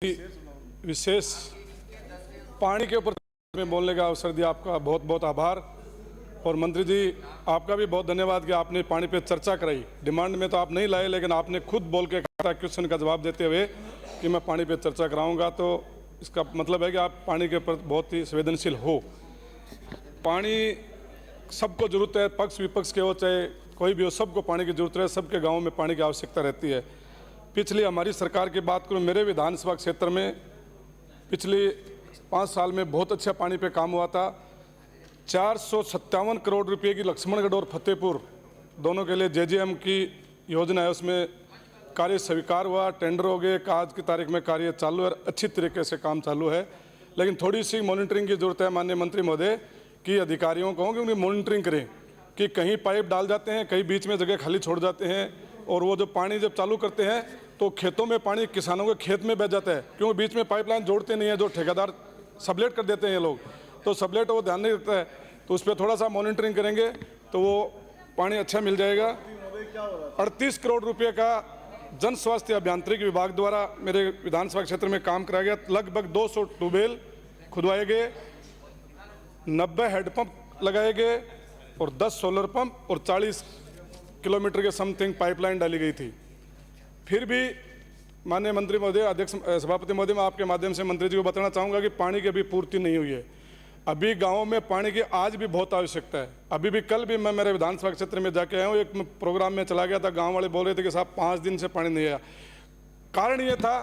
विशेष पानी के ऊपर में बोलने का अवसर दिया, आपका बहुत बहुत आभार। और मंत्री जी, आपका भी बहुत धन्यवाद कि आपने पानी पे चर्चा कराई। डिमांड में तो आप नहीं लाए, लेकिन आपने खुद बोल के कहा क्वेश्चन का जवाब देते हुए कि मैं पानी पे चर्चा कराऊंगा। तो इसका मतलब है कि आप पानी के ऊपर बहुत ही संवेदनशील हो। पानी सबको ज़रूरत है, पक्ष विपक्ष के हो चाहे कोई भी हो, सबको पानी की ज़रूरत है। सबके गाँव में पानी की आवश्यकता रहती है। पिछली हमारी सरकार की बात करूं, मेरे विधानसभा क्षेत्र में पिछले 5 साल में बहुत अच्छा पानी पे काम हुआ था। 457 करोड़ रुपए की लक्ष्मणगढ़ और फतेहपुर दोनों के लिए जेजेएम की योजना है, उसमें कार्य स्वीकार हुआ, टेंडर हो गए, आज की तारीख में कार्य चालू है, अच्छी तरीके से काम चालू है। लेकिन थोड़ी सी मॉनिटरिंग की जरूरत है माननीय मंत्री महोदय कि अधिकारियों को कि उनकी मॉनिटरिंग करें कि कहीं पाइप डाल जाते हैं, कहीं बीच में जगह खाली छोड़ जाते हैं, और वो जो पानी जब चालू करते हैं तो खेतों में पानी किसानों के खेत में बह जाता है, क्योंकि बीच में पाइपलाइन जोड़ते नहीं है, जो ठेकेदार सबलेट कर देते हैं ये लोग, तो सबलेट वो ध्यान नहीं देता है। तो उस पर थोड़ा सा मॉनिटरिंग करेंगे तो वो पानी अच्छा मिल जाएगा। 38 करोड़ रुपये का जन स्वास्थ्य अभियांत्रिकी विभाग द्वारा मेरे विधानसभा क्षेत्र में काम कराया गया। लगभग 200 ट्यूबवेल खुदवाए गए, 90 हैंडपंप लगाए गए और 10 सोलर पंप और 40 किलोमीटर के समथिंग पाइपलाइन डाली गई थी। फिर भी माननीय मंत्री महोदय, अध्यक्ष सभापति महोदय, मैं आपके माध्यम से मंत्री जी को बताना चाहूँगा कि पानी की अभी पूर्ति नहीं हुई है। अभी गाँव में पानी की आज भी बहुत आवश्यकता है। अभी भी कल भी मैं मेरे विधानसभा क्षेत्र में जाके आया हूँ, एक प्रोग्राम में चला गया था, गाँव वाले बोल रहे थे कि साहब 5 दिन से पानी नहीं आया। कारण ये था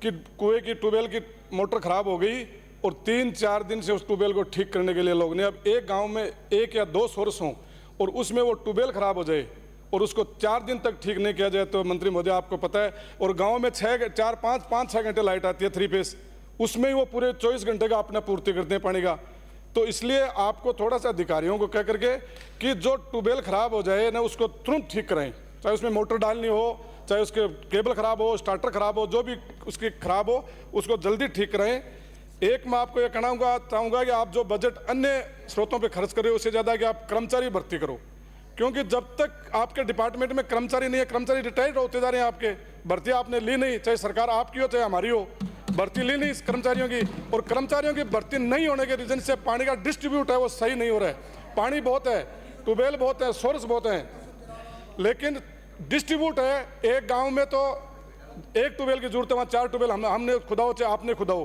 कि कुएँ की ट्यूबवेल की मोटर खराब हो गई और 3-4 दिन से उस ट्यूबवेल को ठीक करने के लिए लोग ने, अब एक गाँव में 1 या 2 सोर्स हों और उसमें वो ट्यूबवेल खराब हो जाए और उसको 4 दिन तक ठीक नहीं किया जाए तो मंत्री महोदय आपको पता है, और गांव में 5-6 घंटे लाइट आती है 3 फेस, उसमें ही वो पूरे 24 घंटे का अपना पूर्ति करते हैं पानी का। तो इसलिए आपको थोड़ा सा अधिकारियों को कह करके कि जो ट्यूबवेल खराब हो जाए ना उसको तुरंत ठीक कराएं, चाहे उसमें मोटर डालनी हो, चाहे उसके केबल खराब हो, स्टार्टर खराब हो, जो भी उसकी खराब हो उसको जल्दी ठीक कराएं। एक मैं आपको ये कहना चाहूँगा कि आप जो बजट अन्य स्रोतों पर खर्च करें उससे ज़्यादा कि आप कर्मचारी भर्ती करो, क्योंकि जब तक आपके डिपार्टमेंट में कर्मचारी नहीं है, कर्मचारी रिटायर्ड होते जा रहे हैं, आपके भर्ती आपने ली नहीं, चाहे सरकार आपकी हो चाहे हमारी हो, भर्ती ली नहीं इस कर्मचारियों की, और कर्मचारियों की भर्ती नहीं होने के रीजन से पानी का डिस्ट्रीब्यूट है वो सही नहीं हो रहा है। पानी बहुत है, ट्यूबवेल बहुत है, सोर्स बहुत हैं, लेकिन डिस्ट्रीब्यूट है। एक गाँव में तो एक ट्यूबवेल की जरूरत है, वहाँ 4 ट्यूबवेल हमने खुदाओ चाहे आपने खुदाओ,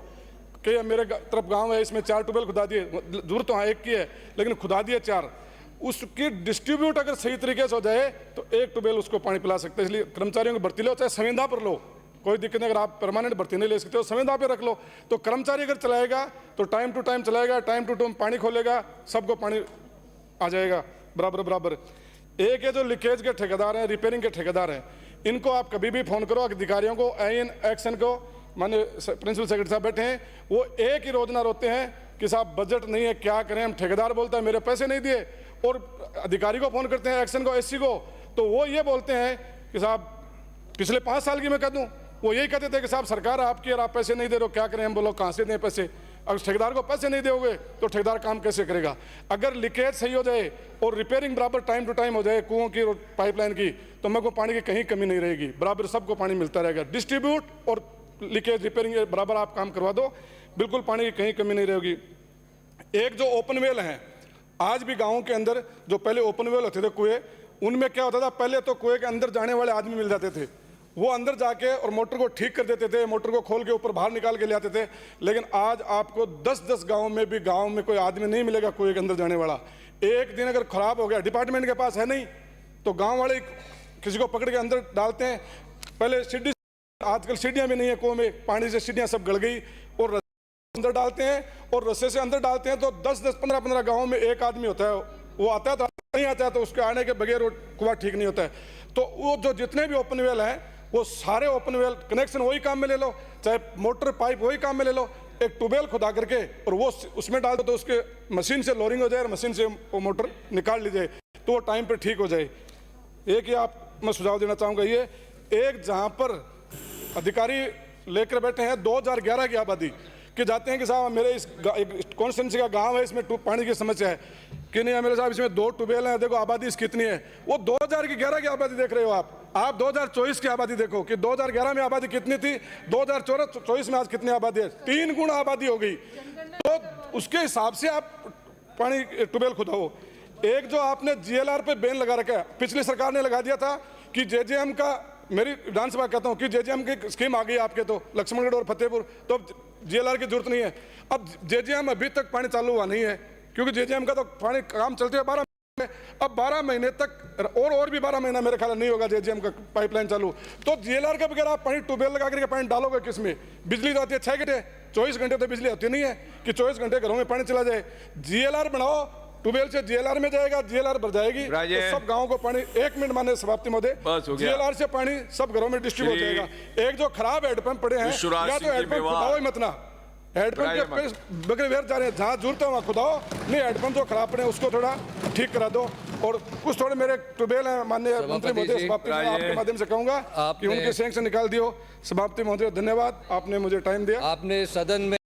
कि मेरे तरफ गाँव है इसमें 4 ट्यूबवेल खुदा दिए, जरूरत तो हाँ एक की है लेकिन खुदा दिए 4। उसकी डिस्ट्रीब्यूट अगर सही तरीके से हो जाए तो एक ट्यूबवेल उसको पानी पिला सकते हैं। इसलिए कर्मचारियों की भर्ती लो, चाहे संविदा पर लो, कोई दिक्कत नहीं। अगर आप परमानेंट भर्ती नहीं ले सकते हो संविदा पे रख लो, तो कर्मचारी अगर चलाएगा तो टाइम टू टाइम चलाएगा, टाइम टू टाइम पानी खोलेगा, सबको पानी आ जाएगा बराबर। एक है जो लीकेज के ठेकेदार हैं, रिपेयरिंग के ठेकेदार हैं, इनको आप कभी भी फोन करो अधिकारियों को, एक्शन को, माने प्रिंसिपल सेक्रेटरी साहब बैठे हैं, वो एक ही रोजना रोते हैं कि साहब बजट नहीं है, क्या करें हम। ठेकेदार बोलता है मेरे पैसे नहीं दिए, और अधिकारी को फोन करते हैं, एक्शन को, एससी को, तो वो ये बोलते हैं कि साहब पिछले 5 साल की मैं कह दूं, वो यही कहते थे कि साहब सरकार आपकी और आप पैसे नहीं दे रहे हो, क्या करें हम। बोलो कहाँ से दें पैसे, अगर ठेकेदार को पैसे नहीं दोगे तो ठेकेदार काम कैसे करेगा। अगर लीकेज सही हो जाए और रिपेयरिंग बराबर टाइम टू टाइम हो जाए कुओं की और पाइपलाइन की, तो मेरे को पानी की कहीं कमी नहीं रहेगी, बराबर सबको पानी मिलता रहेगा। डिस्ट्रीब्यूट और लीकेज रिपेयरिंग बराबर आप काम करवा दो, बिल्कुल पानी की कहीं कमी नहीं रहेगी। एक जो ओपन वेल हैं, आज भी गाँव के अंदर जो पहले ओपन वेल होते थे कुएं, उनमें क्या होता था, पहले तो कुएं के अंदर जाने वाले आदमी मिल जाते थे, वो अंदर जाके और मोटर को ठीक कर देते थे, मोटर को खोल के ऊपर बाहर निकाल के ले आते थे। लेकिन आज आपको 10-10 गाँव में भी गाँव में कोई आदमी नहीं मिलेगा कुएं के अंदर जाने वाला। एक दिन अगर खराब हो गया, डिपार्टमेंट के पास है नहीं, तो गाँव वाले किसी को पकड़ के अंदर डालते हैं। पहले सीढ़ी, आजकल सीढ़ियाँ भी नहीं है कुओं में, पानी से सीढ़ियाँ सब गड़ गई, और अंदर डालते हैं और रस्से से अंदर डालते हैं। तो 10-10, 15-15 गाँव में एक आदमी होता है, वो आता है तो नहीं आता है, तो उसके आने के बगैर वो कुआं ठीक नहीं होता है। तो वो जो जितने भी ओपन वेल हैं वो सारे ओपन वेल कनेक्शन वही काम में ले लो, चाहे मोटर पाइप वही काम में ले लो, एक ट्यूबवेल खुदा करके और वो उसमें डाल दो, तो उसके मशीन से लोरिंग हो जाए और मशीन से वो मोटर निकाल ली जाए, तो वो टाइम पर ठीक हो जाए। एक ही आप मैं सुझाव देना चाहूँगा, ये एक जहाँ पर अधिकारी लेकर बैठे हैं 2011 की आबादी कि जाते हैं कि साहब मेरे इस कॉन्स्टिट्यूंसी का गांव है, इसमें पानी की समस्या है कि नहीं मेरे साहब, इसमें 2 ट्यूबवेल हैं, देखो आबादी इसकी कितनी है। वो 2011 की आबादी देख रहे हो आप, आप 2024 की आबादी देखो कि 2011 में आबादी कितनी थी, 2024 में आज कितनी आबादी है, 3 गुना आबादी हो गई। तो उसके हिसाब से आप पानी ट्यूबवेल खुदाओ। एक जो आपने जीएलआर पे बैन लगा रखा है, पिछली सरकार ने लगा दिया था कि जेजेएम का, मेरी विधानसभा कहता हूँ कि जेजेएम की स्कीम आ गई आपके, तो लक्ष्मणगढ़ और फतेहपुर, तो जीएलआर की जरूरत नहीं है। अब जेजेएम अभी तक पानी चालू हुआ नहीं है, क्योंकि जेजेएम का तो पानी काम चलते हुए 12 महीने, अब 12 महीने तक और भी 12 महीना मेरे ख्याल नहीं होगा जेजेएम का पाइपलाइन चालू। तो जीएलआर के बगैर आप पानी ट्यूबवेल लगा करके पानी डालोगे किसमें? बिजली तो आती है 6 घंटे, 24 घंटे तो बिजली आती नहीं है कि 24 घंटे घरों में पानी चला जाए। जीएलआर बनाओ, ट्यूबवेल से जीएलआर में जाएगा, जीएलआर भर जाएगी तो सब गांवों को पानी, 1 मिनट माने समाप्ति महोदय, जीएलआर से पानी सब घरों में डिस्ट्रीब्यूट हो जाएगा। एक जो खराब हैंडपंप पड़े हैं, या तो हैंडपंप खुदाओ ही मत ना, हैंडपंप के बगैर व्यर्थ जा रहे हैं, जहाँ जरूरत है वहाँ खुदाओ, नहीं हैंडपंप जो खराब पड़े उसको थोड़ा ठीक करा दो। और कुछ थोड़े मेरे ट्यूबवेल हैं माननीय मंत्री महोदय, समाप्ति में आपके माध्यम से कहूंगा कि उनके सैंक्शन निकाल दियो। समाप्ति महोदय, धन्यवाद, आपने मुझे टाइम दिया। आपने सदन में